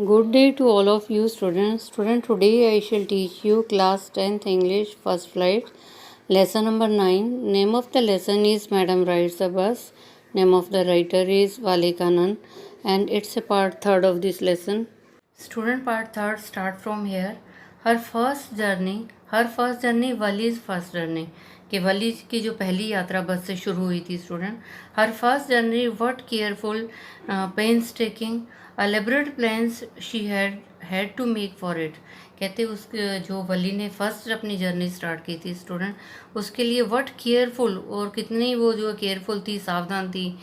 Good day to all of you students. Today I shall teach you class 10th English first flight lesson number 9. Name of the lesson is Madam Rides the Bus. Name of the writer is Vali Kanan and it's a part third of this lesson. Student part third start from here. her first journey Vali's first journey कि वली की जो पहली यात्रा बस से शुरू हुई थी student. Her first journey what careful painstaking elaborate plans she had to make for it. कहते उस जो वली ने फर्स्ट अपनी जर्नी स्टार्ट की थी स्टूडेंट उसके लिए व्हाट केयरफुल और कितनी वो जो केयरफुल थी, सावधान थी,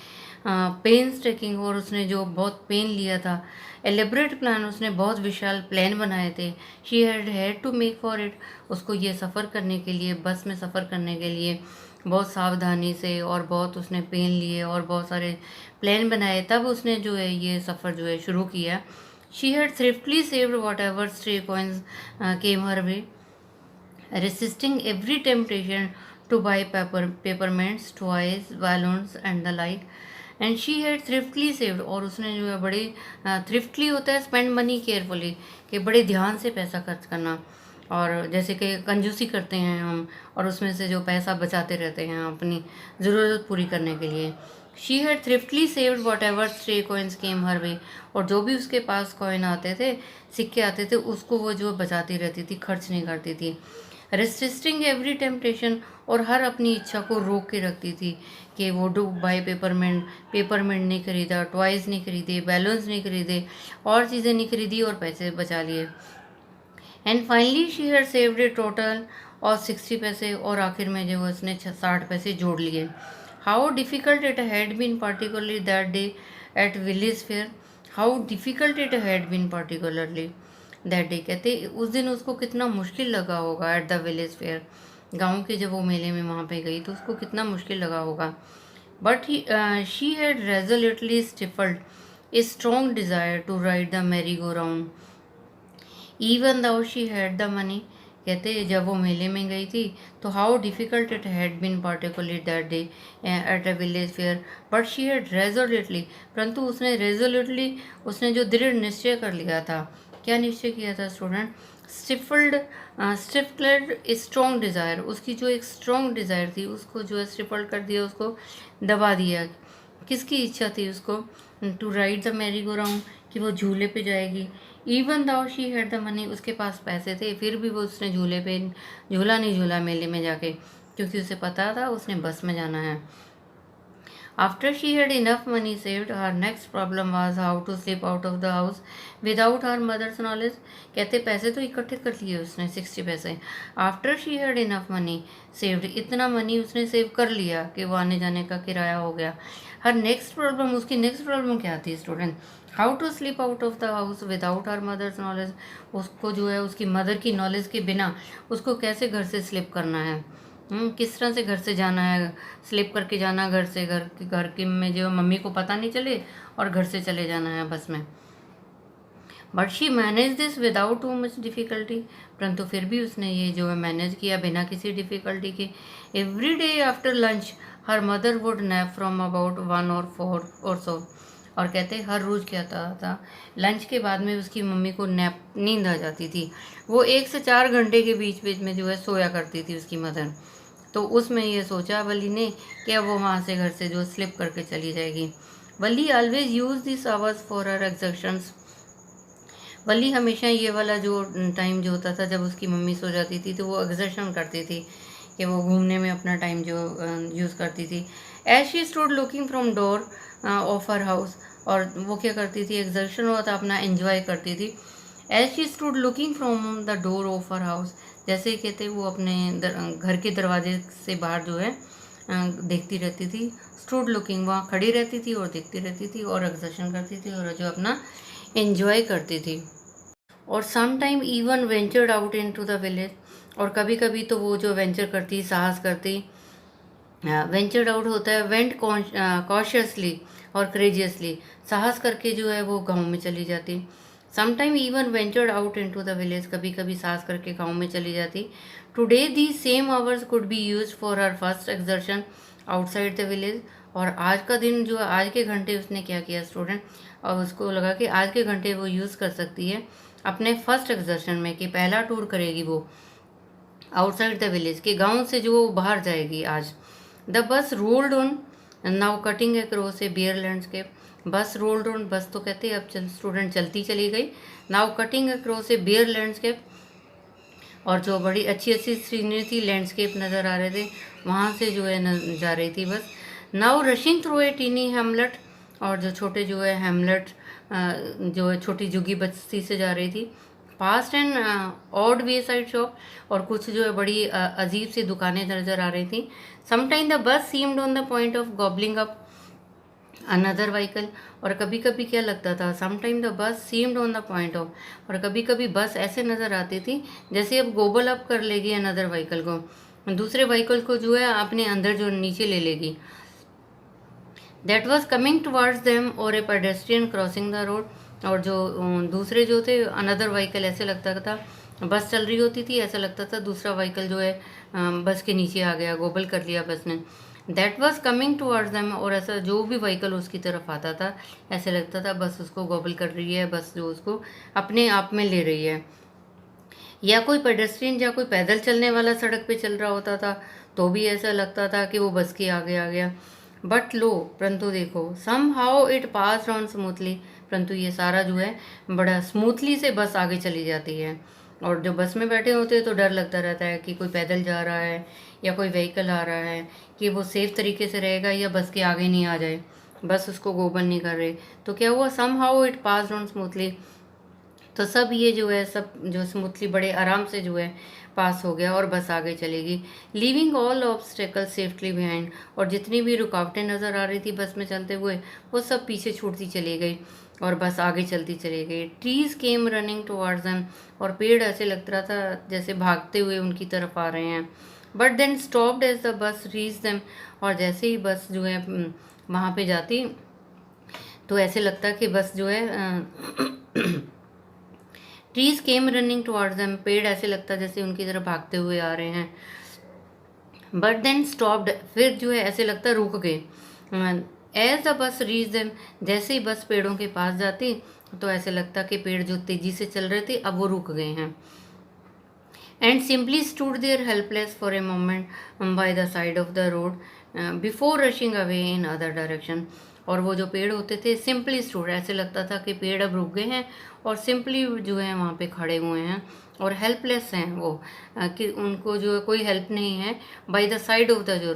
पेन्स टेकिंग और उसने जो बहुत पेन लिया था. एलेबरेट प्लान उसने बहुत विशाल प्लान बनाए थे. She had to make for it उसको ये सफ़र करने के लिए, बस में सफ़र करने के लिए बहुत सावधानी से और बहुत उसने पेन लिए और बहुत सारे प्लान बनाए, तब उसने जो है ये सफ़र जो है शुरू किया. She had thriftily saved whatever stray coins came her way, resisting every temptation to buy peppermints, toys, balloons and the like. And she had thriftily saved और उसने जो है बड़े थ्रिफ्टली होता है स्पेंड मनी केयरफुली कि बड़े ध्यान से पैसा खर्च करना, और जैसे कि कंजूसी करते हैं हम और उसमें से जो पैसा बचाते रहते हैं अपनी ज़रूरत पूरी करने के लिए. She had thriftily saved whatever stray coins came her way और जो भी उसके पास कॉइन आते थे, सिक्के आते थे, उसको वो जो बचाती रहती थी, खर्च नहीं करती थी. रेसिस्टिंग एवरी टेम्पटेशन और हर अपनी इच्छा को रोक के रखती थी कि वो डू बाय पेपरमेंट नहीं खरीदा, टॉयज़ नहीं खरीदे, बैलून्स नहीं खरीदे, और चीज़ें नहीं खरीदी और पैसे बचा लिए. And finally she had saved A total और 60 पैसे और आखिर में जो उसने 60 पैसे जोड़ लिए. How difficult it had been particularly that day at village fair. How difficult it had been particularly that day. कहते उस दिन उसको कितना मुश्किल लगा होगा एट द विलेज फेयर, गाँव के जब वो मेले में वहाँ पे गई तो उसको कितना मुश्किल लगा होगा. But she had resolutely stifled a strong desire to ride the merry go round even though she had the money. कहते जब वो मेले में गई थी तो how difficult it had been particularly that day at a village fair, but she had resolutely, परंतु उसने रेजोल्यूटली उसने जो दृढ़ निश्चय कर लिया था. क्या निश्चय किया था स्टूडेंट? स्टिफल्ड स्ट्रॉन्ग डिज़ायर, उसकी जो एक स्ट्रॉन्ग डिज़ायर थी उसको जो है स्टिफल्ड कर दिया, उसको दबा दिया. किसकी इच्छा थी उसको? To ride the merry go round, कि वो झूले पे जाएगी. Even though she had the money, उसके पास पैसे थे, फिर भी वो उसने झूले पे झूला नहीं झूला मेले में जाके, क्योंकि उसे पता था उसने बस में जाना है. After she had enough money saved, her next problem was how to slip out of the house without her mother's knowledge. कहते पैसे तो इकट्ठे कर लिए उसने 60 पैसे. After she had enough money saved, इतना मनी उसने सेव कर लिया कि वो आने जाने का किराया हो गया. Her next problem, उसकी नेक्स्ट प्रॉब्लम क्या थी student? How to slip out of the house without her mother's knowledge. उसको जो है उसकी मदर की नॉलेज के बिना उसको कैसे घर से स्लिप करना है, किस तरह से घर से जाना है, स्लिप करके जाना घर से, घर की में जो मम्मी को पता नहीं चले और घर से चले जाना है बस में. But she manage this without too much difficulty, परंतु फिर भी उसने ये जो है मैनेज किया बिना किसी डिफ़िकल्टी के. Every day after lunch her mother would nap from about 1 और 4 और सो. और कहते हर रोज़ क्या था लंच के बाद में उसकी मम्मी को नैप नींद आ जाती थी. वो 1 से 4 घंटे के बीच बीच में जो है सोया करती थी उसकी मदर. तो उसमें ये सोचा वली ने कि अब वो वहाँ से घर से जो स्लिप करके चली जाएगी. Valli always use this hours for her exertions. Valli हमेशा ये वाला जो टाइम जो होता था जब उसकी मम्मी सो जाती थी तो वो एक्सर्शन करती थी कि वो घूमने में अपना टाइम जो यूज़ करती थी. As she stood looking from door of her house, और वो क्या करती थी, एक्सर्शन हुआ था अपना एंजॉय करती थी. As she stood looking from the door of her house, जैसे ही कहते वो अपने घर के दरवाजे से बाहर जो है देखती रहती थी. स्टूड लुकिंग, वहाँ खड़ी रहती थी और देखती रहती थी और एक्सर्शन करती थी और जो अपना एंजॉय करती थी. और some time even ventured out into the village, और कभी कभी तो वो जो वेंचर करती, साहस करती. वेंचर्ड आउट होता है वेंट कॉशियसली और करेजियसली, साहस करके जो है वो गाँव में चली जाती. Sometime even ventured out into the village, कभी कभी साहस करके गाँव में चली जाती. Today the same hours could be used for her first exertion outside the village, और आज का दिन जो आज के घंटे उसने क्या किया स्टूडेंट, और उसको लगा कि आज के घंटे वो यूज़ कर सकती है अपने फर्स्ट एक्सर्शन में, कि पहला टूर करेगी वो आउटसाइड द विलेज, के गांव से जो वो बाहर जाएगी आज। The bus rolled on now cutting across a bare landscape. Bus rolled on, bus तो कहते हैं, अब स्टूडेंट चलती चली गई। Now cutting across a bare landscape, और जो बड़ी अच्छी अच्छी सीनरी थी, लैंडस्केप नज़र आ रहे थे, वहाँ से जो है जा रही थी bus. Now rushing through a tiny hamlet, और जो छोटे जो है हेमलेट जो है छोटी झुग्गी बस्ती से जा रही थी। Past and odd way side shop, और कुछ जो है बड़ी अजीब सी दुकानें नज़र आ रही थी। Sometime the bus seemed on the point of gobbling up another vehicle, और कभी कभी क्या लगता था, sometime the bus seemed on the point of, और कभी कभी बस ऐसे नज़र आती थी जैसे अब गोबल अप कर लेगी अनदर व्हीकल को, दूसरे व्हीकल को जो है अपने अंदर जो नीचे ले लेगी। That was coming towards them और ए पेडेस्ट्रियन क्रॉसिंग द रोड, और जो दूसरे जो थे अनदर व्हीकल, ऐसे लगता था बस चल रही होती थी, ऐसा लगता था दूसरा व्हीकल जो है बस के नीचे आ गया, गोबल कर लिया बस ने। That was coming towards them, और ऐसा जो भी व्हीकल उसकी तरफ आता था ऐसे लगता था बस उसको गोबल कर रही है, बस जो उसको अपने आप में ले रही है। या कोई पेडेस्ट्रियन या कोई पैदल चलने वाला सड़क पे चल रहा होता था तो भी ऐसा लगता था कि वो बस के आगे आ गया। बट लो, परंतु देखो, somehow it passed on smoothly, परंतु ये सारा जो है बड़ा स्मूथली से बस आगे चली जाती है। और जो बस में बैठे होते हैं तो डर लगता रहता है कि कोई पैदल जा रहा है या कोई व्हीकल आ रहा है, कि वो सेफ तरीके से रहेगा या बस के आगे नहीं आ जाए, बस उसको गोबल नहीं कर रहे। तो क्या हुआ, somehow it passed on smoothly, तो सब ये जो है सब जो स्मूथली बड़े आराम से जो है पास हो गया और बस आगे चलेगी। Leaving all obstacle safely behind, और जितनी भी रुकावटें नज़र आ रही थी बस में चलते हुए वो सब पीछे छूटती चली गई और बस आगे चलती चली गई। Trees came running towards them, और पेड़ ऐसे लग रहा था जैसे भागते हुए उनकी तरफ आ रहे हैं। But then stopped as the bus reach them, और जैसे ही बस जो है वहाँ पे जाती तो ऐसे लगता कि बस जो है trees came running towards them, पेड़ ऐसे लगता जैसे उनकी तरफ भागते हुए आ रहे हैं। बट देन स्टॉप्ड, फिर जो है ऐसे लगता रुक गए। As the bus reach them, जैसे ही बस पेड़ों के पास जाती तो ऐसे लगता कि पेड़ जो तेजी से चल रहे थे अब वो रुक गए हैं। And simply stood there helpless for a moment by the side of the road before rushing away in other direction, और वो जो पेड़ होते थे सिंपली स्टूड, ऐसे लगता था कि पेड़ अब रुक गए हैं और सिंपली जो है वहाँ पे खड़े हुए हैं और हेल्पलेस हैं वो, कि उनको जो है कोई हेल्प नहीं है। Bye the side of the जो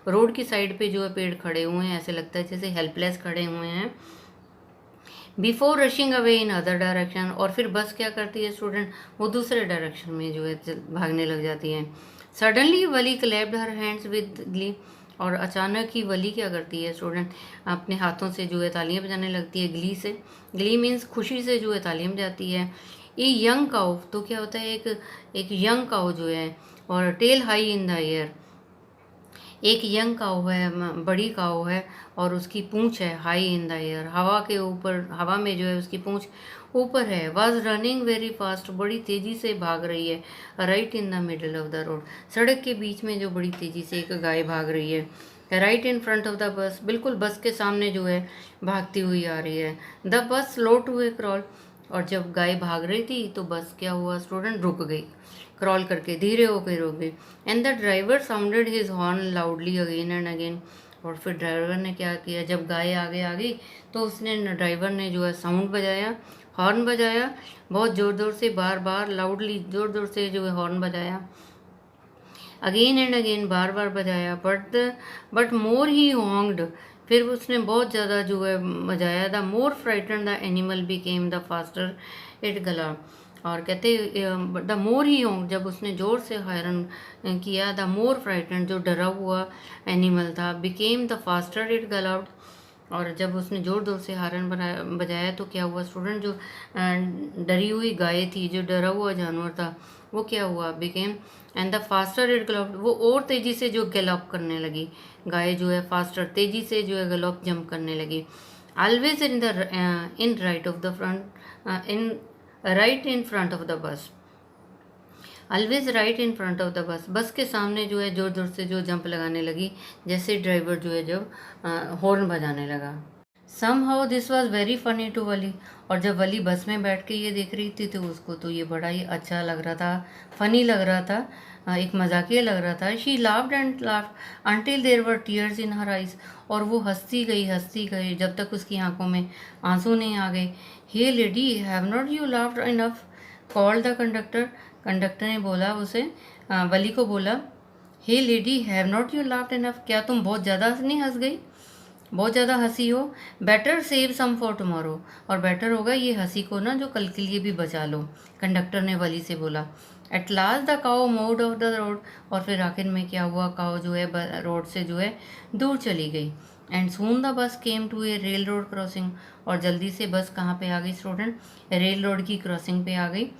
रोड की साइड पे जो है पेड़ खड़े हुए हैं, ऐसे लगता है जैसे हेल्पलेस खड़े हुए हैं। Before rushing away in other direction, और फिर बस क्या करती है स्टूडेंट, वो दूसरे डायरेक्शन में जो है भागने लग जाती है। Suddenly Wali clapped her hands with Glee, और अचानक ही वली क्या करती है स्टूडेंट, अपने हाथों से जो है तालियां बजाने लगती है ग्ली से। ग्ली मीन्स खुशी से जो है तालियां बजाती है। ये यंग काउ, तो क्या होता है, एक यंग काउ जो है, और tail high in the air, एक यंग काऊ है, बड़ी काऊ है, और उसकी पूंछ है हाई इन द एयर, हवा के ऊपर, हवा में जो है उसकी पूंछ ऊपर है। वाज रनिंग वेरी फास्ट, बड़ी तेजी से भाग रही है। Right in the middle of the road, सड़क के बीच में जो बड़ी तेजी से एक गाय भाग रही है। Right in front of the bus, बिल्कुल बस के सामने जो है भागती हुई आ रही है। The bus slow to A crawl, और जब गाय भाग रही थी तो बस क्या हुआ स्टूडेंट, रुक गई, क्रॉल करके धीरे होकर रुक गई। And the driver sounded his horn loudly again and again, और फिर ड्राइवर ने क्या किया, जब गाय आगे आ गई तो उसने ड्राइवर ने जो है साउंड बजाया, हॉर्न बजाया, बहुत ज़ोर ज़ोर से, बार बार लाउडली ज़ोर ज़ोर से जो है हॉर्न बजाया, अगेन एंड अगेन बार बार बजाया। बट मोर ही हॉन्ग्ड, फिर उसने बहुत ज़्यादा जो है बजाया। The more frighten the animal became the faster it गला, और कहते द मोर ही हॉन्ग, जब उसने ज़ोर से हायरन किया, द मोर फ्राइटन, जो डरा हुआ एनिमल था, बिकेम द फास्टर इट गलाउड, और जब उसने ज़ोर ज़ोर से हारन बजाया तो क्या हुआ स्टूडेंट, जो डरी हुई गाय थी, जो डरा हुआ जानवर था, वो क्या हुआ, became, and the faster it gallop, वो और तेज़ी से जो गैलॉप करने लगी, गाय जो है फास्टर तेज़ी से जो है गलॉप जंप करने लगी। Always in right of the front, in right in front of the bus, always right in front of the bus, बस के सामने जो है जोर जोर से जो जंप लगाने लगी, जैसे ड्राइवर जो है जब हॉर्न बजाने लगा। Somehow this was very funny to Valli, और जब वली बस में बैठ के ये देख रही थी तो उसको तो ये बड़ा ही अच्छा लग रहा था, फनी लग रहा था, एक मजाकिया लग रहा था। She laughed and laughed until there were tears in her eyes, और वो हंसती गई जब तक उसकी आंखों में आंसू नहीं आ गए। Hey lady have not you laughed enough, called the conductor, conductor ने बोला उसे, वली को बोला, hey lady have not you laughed enough, क्या तुम बहुत ज़्यादा नहीं हंस गई, बहुत ज़्यादा हंसी हो। Better save some for tomorrow, और बेटर होगा ये हंसी को ना जो कल के लिए भी बचा लो, कंडक्टर ने वली से बोला। At last the cow moved off the road, और फिर आखिर में क्या हुआ, काओ जो है रोड से जो है दूर चली गई। And soon the bus came to a rail road crossing, और जल्दी से बस कहाँ पे आ गई स्टूडेंट, रेल रोड की क्रॉसिंग पे आ गई।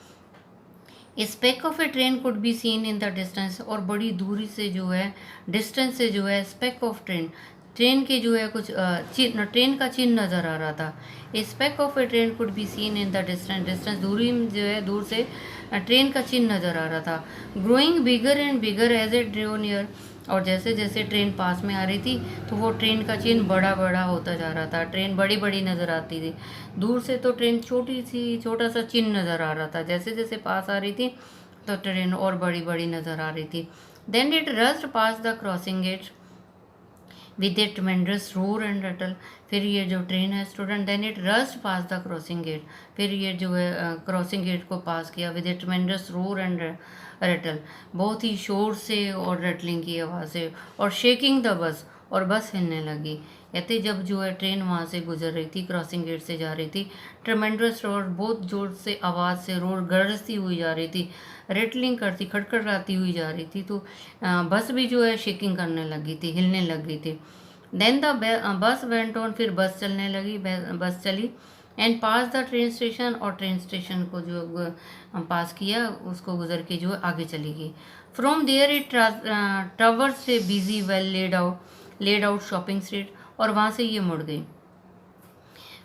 A speck of a train could be seen in the distance, और बड़ी दूरी से जो है, डिस्टेंस से जो है स्पेक ऑफ ट्रेन, ट्रेन के जो है कुछ ट्रेन का चिन्ह नज़र आ रहा था। A speck of a train could be seen in the distance, distance दूरी में जो है दूर से ट्रेन का चिन्ह नज़र आ रहा था। Growing bigger and bigger as a drew near, और जैसे जैसे ट्रेन पास में आ रही थी तो वो ट्रेन का चिन्ह बड़ा बड़ा होता जा रहा था, ट्रेन बड़ी बड़ी नज़र आती थी। दूर से तो ट्रेन छोटा सा चिन्ह नज़र आ रहा था, जैसे जैसे पास आ रही थी तो ट्रेन और बड़ी बड़ी नज़र आ रही थी। Then it rushed past the crossing gate with a tremendous roar and rattle, फिर ये जो ट्रेन है student, then it rushed past the crossing gate, फिर ये जो है क्रॉसिंग गेट को पास किया with a tremendous roar and rattle, बहुत ही शोर से और रटलिंग की आवाज़ से, और शेकिंग द बस, और बस हिलने लगी। कहते जब जो है ट्रेन वहाँ से गुजर रही थी, क्रॉसिंग गेट से जा रही थी, ट्रेमेंडस रोर, बहुत जोर से आवाज़ से रोर गरजती हुई जा रही थी, रेटलिंग करती खड़खड़ाती हुई जा रही थी, तो बस भी जो है शेकिंग करने लगी थी, हिलने लग गई थी। Then the bus went on, फिर बस चलने लगी, बस चली। And passed the train station, और ट्रेन स्टेशन को जो पास किया उसको गुजर के जो आगे चली गई। From there it traversed a busy well laid out shopping street, और वहाँ से ये मुड़ गई,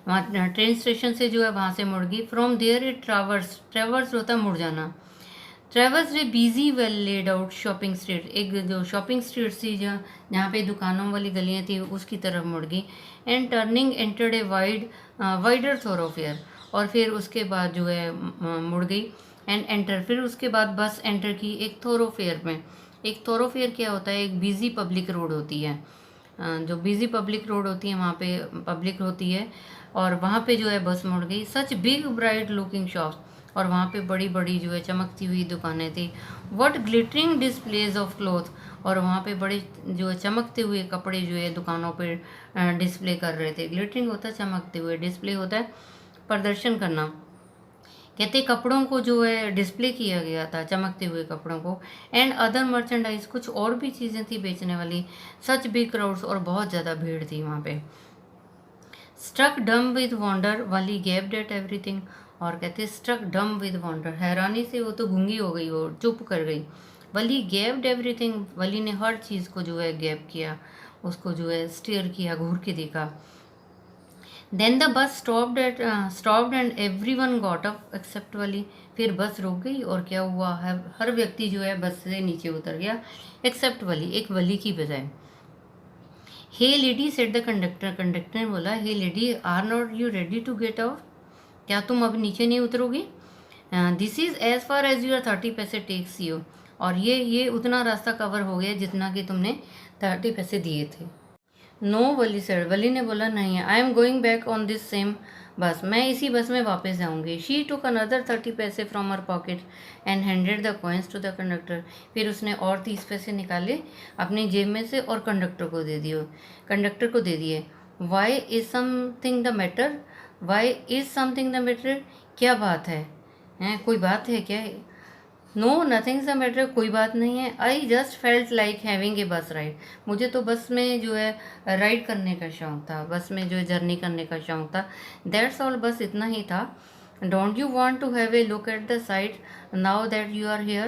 वहाँ ट्रेन स्टेशन से जो है वहाँ से मुड़ गई। फ्रॉम देयर इट ट्रावर्स होता है मुड़ जाना, traverse a busy well laid out shopping street, एक जो शॉपिंग स्ट्रीट थी जहाँ पे दुकानों वाली गलियाँ थी उसकी तरफ मुड़ गई। And turning entered a wider thoroughfare, और फिर उसके बाद जो है मुड़ गई। एंड एंटर, फिर उसके बाद बस एंटर की एक थोरोफेयर में। एक थोरोफेयर क्या होता है, एक बिजी पब्लिक रोड होती है, जो बिजी पब्लिक रोड होती है वहाँ पे पब्लिक होती है, और वहाँ पे जो है बस मुड़ गई। Such big bright looking shops, और वहाँ पे बड़ी बड़ी जो है चमकती हुई दुकानें थी। What glittering displays of cloth, और वहाँ पे बड़े जो है चमकते हुए कपड़े जो है दुकानों पे डिस्प्ले कर रहे थे। ग्लिटरिंग होता है चमकते हुए, डिस्प्ले होता है प्रदर्शन करना। कहते कपड़ों को जो है डिस्प्ले किया गया था, चमकते हुए कपड़ों को। एंड अदर मर्चेंडाइज, कुछ और भी चीज़ें थी बेचने वाली। सच बिग क्राउड्स, और बहुत ज़्यादा भीड़ थी वहाँ पे। Struck dumb with wonder, Valli gaped at everything, और कहते स्ट्रक डम विद वॉन्डर, हैरानी से वो तो गूंगी हो गई, वो चुप कर गई। वली गैप्ड एवरीथिंग, वली ने हर चीज़ को जो है गैप किया, उसको जो है स्टेयर किया, घूर के देखा। Then the bus stopped and everyone got up except Valli, फिर बस रुक गई और क्या हुआ, हर व्यक्ति जो है बस से नीचे उतर गया एक्सेप्ट वली, एक वली की बजाय। Hey lady said the conductor, conductor ने बोला, hey lady are not you ready to get out, क्या तुम अब नीचे नहीं उतरोगी। This is as far as your 30 पैसे टेक्स यू, और ये उतना रास्ता कवर हो गया जितना कि तुमने 30 पैसे दिए थे। नो वली सर, वली ने बोला नहीं, I am going back on this same बस, मैं इसी बस में वापस जाऊंगी। शी टुक अनदर 30 पैसे from her pocket and handed the coins to the conductor, फिर उसने और 30 पैसे निकाले अपनी जेब में से और कंडक्टर को दे दिए। Why is something the matter, why is something the matter, क्या बात है, कोई बात है क्या। नो नथिंग द मैटर, कोई बात नहीं है। I just felt like having a बस राइड, मुझे तो बस में जो है राइड करने का शौक़ था, बस में जो है जर्नी करने का शौक़ था। दैट्स ऑल, बस इतना ही था। Don't you want to have a look at the side now that you are here,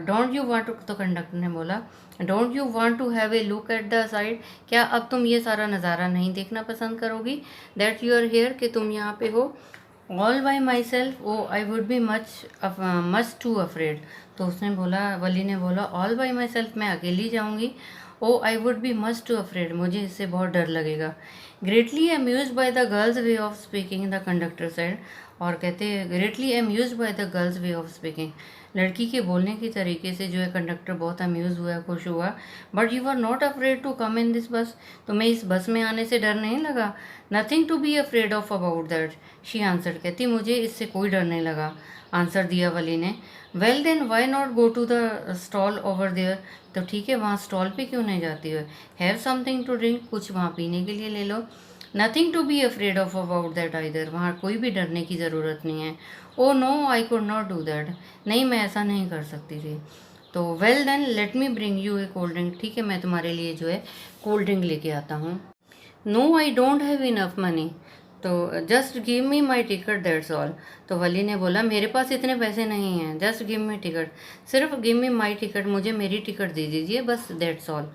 don't you want to, तो कंडक्टर ने बोला don't you want to have a look at the side, क्या अब तुम ये सारा नज़ारा नहीं देखना पसंद करोगी, दैट यू आर हेयर, कि तुम यहाँ पे हो। All by myself, oh I would be much too afraid. तो उसने बोला, वली ने बोला, ऑल बाई माई सेल्फ, मैं अकेली जाऊंगी। Oh I would be much too afraid, मुझे इससे बहुत डर लगेगा। Greatly amused by the girl's way of speaking, the conductor said. और कहते हैं greatly amused by the girl's way of speaking, लड़की के बोलने की तरीके से जो है कंडक्टर बहुत अम्यूज़ हुआ, खुश हुआ। But you are not afraid to come in this bus, तुम्हें इस बस में आने से डर नहीं लगा? Nothing to be afraid of about that, she answer. कहती मुझे इससे कोई डर नहीं लगा, आंसर दिया वली ने। Well then why not go to the stall over there, तो ठीक है वहाँ स्टॉल पे क्यों नहीं जाती हो? हैव समथिंग टू ड्रिंक, कुछ वहाँ पीने के लिए ले लो। Nothing to be afraid of about that either, वहाँ कोई भी डरने की ज़रूरत नहीं है। Oh no I could not do that, नहीं मैं ऐसा नहीं कर सकती थी। तो well then let me bring you a cold drink, ठीक है मैं तुम्हारे लिए जो है कोल्ड ड्रिंक लेके आता हूँ। No I don't have enough money, तो just give me my ticket that's all. तो वली ने बोला मेरे पास इतने पैसे नहीं हैं, जस्ट गिव मी टिकट, सिर्फ गिव मी माई टिकट, मुझे मेरी टिकट दे दीजिए बस, that's all.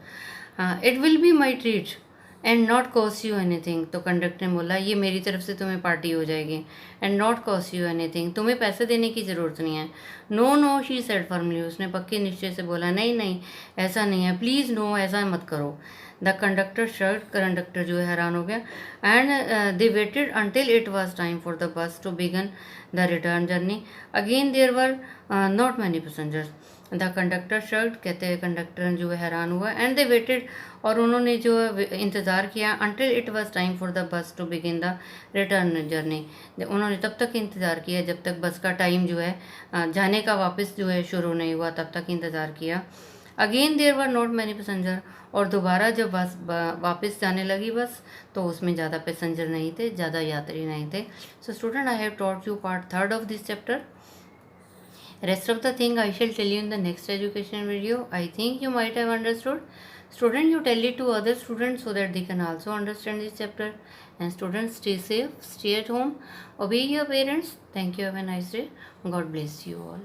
It will be my treat and not cost you anything. तो कंडक्टर ने बोला ये मेरी तरफ से तुम्हें पार्टी हो जाएगी, and not cost you anything, तुम्हें पैसे देने की ज़रूरत नहीं है। No no she said firmly, उसने पक्के निश्चय से बोला नहीं नहीं ऐसा नहीं है, प्लीज़ नो ऐसा मत करो। द कंडक्टर शर्ट, कंडक्टर जो है हैरान हो गया। And they waited until it was time for the bus to begin the return journey, again there were not many passengers. The conductor shirt, कहते हैं कंडक्टर जो है हैरान हुआ। एंड दे वेटेड, और उन्होंने जो इंतज़ार किया, until it was time for the bus to begin the return journey, उन्होंने तब तक इंतज़ार किया जब तक बस का टाइम जो है जाने का वापस जो है शुरू नहीं हुआ, तब तक इंतज़ार किया। Again there were not many passenger, और दोबारा जब बस वापस जाने लगी बस, तो उसमें ज़्यादा पैसेंजर नहीं थे, ज़्यादा यात्री नहीं थे। So student I have taught you part third of this chapter. Rest of the thing I shall tell you in the next education video. I think you might have understood. Student, you tell it to other students so that they can also understand this chapter. And students, stay safe, stay at home, obey your parents. Thank you. Have a nice day. God bless you all.